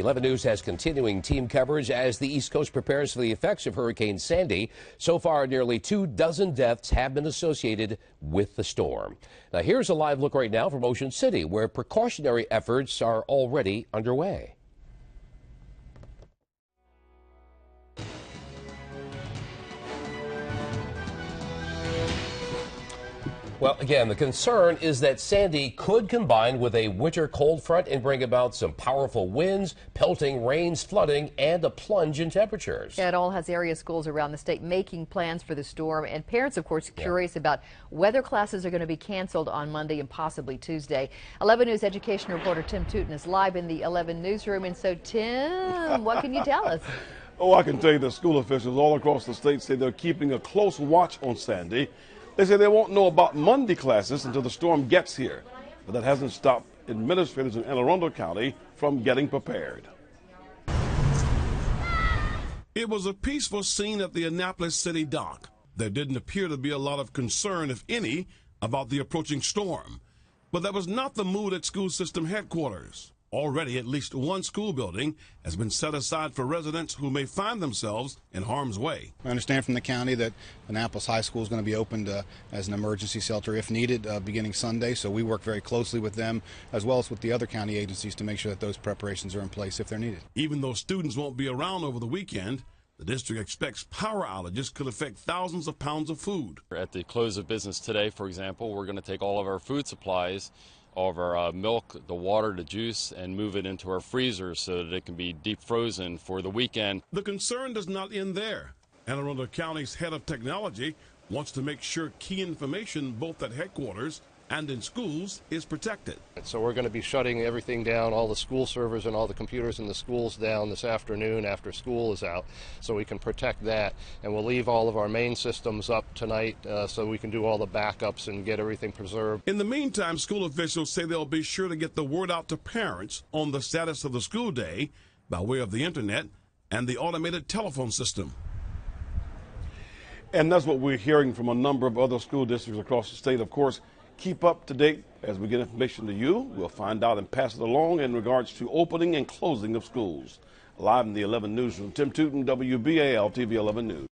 11 News has continuing team coverage as the East Coast prepares for the effects of Hurricane Sandy. So far, nearly 24 deaths have been associated with the storm. Now, here's a live look right now from Ocean City, where precautionary efforts are already underway. Well, again, the concern is that Sandy could combine with a winter cold front and bring about some powerful winds, pelting rains, flooding, and a plunge in temperatures. Yeah, it all has area schools around the state making plans for the storm, and parents, of course, curious about whether classes are going to be canceled on Monday and possibly Tuesday. 11 News education reporter Tim Tootin is live in the 11 newsroom. And so, Tim, what can you tell us? Oh, I can tell you that school officials all across the state say they're keeping a close watch on Sandy. They say they won't know about Monday classes until the storm gets here, but that hasn't stopped administrators in Anne Arundel County from getting prepared. It was a peaceful scene at the Annapolis City dock. There didn't appear to be a lot of concern, if any, about the approaching storm. But that was not the mood at school system headquarters. Already, at least one school building has been set aside for residents who may find themselves in harm's way. I understand from the county that Annapolis High School is going to be opened as an emergency shelter if needed beginning Sunday, so we work very closely with them as well as with the other county agencies to make sure that those preparations are in place if they're needed. Even though students won't be around over the weekend, the district expects power outages could affect thousands of pounds of food. At the close of business today, for example, we're going to take all of our food supplies, all of our milk, the water, the juice, and move it into our freezers so that it can be deep frozen for the weekend. The concern does not end there. Anne Arundel County's head of technology wants to make sure key information both at headquarters and in schools is protected. So we're going to be shutting everything down, all the school servers and all the computers in the schools down this afternoon after school is out, so we can protect that. And we'll leave all of our main systems up tonight so we can do all the backups and get everything preserved. In the meantime, school officials say they'll be sure to get the word out to parents on the status of the school day by way of the internet and the automated telephone system. And that's what we're hearing from a number of other school districts across the state. Of course, keep up to date as we get information to you. We'll find out and pass it along in regards to opening and closing of schools. Live in the 11 newsroom, Tim Tootin, WBAL TV 11 News.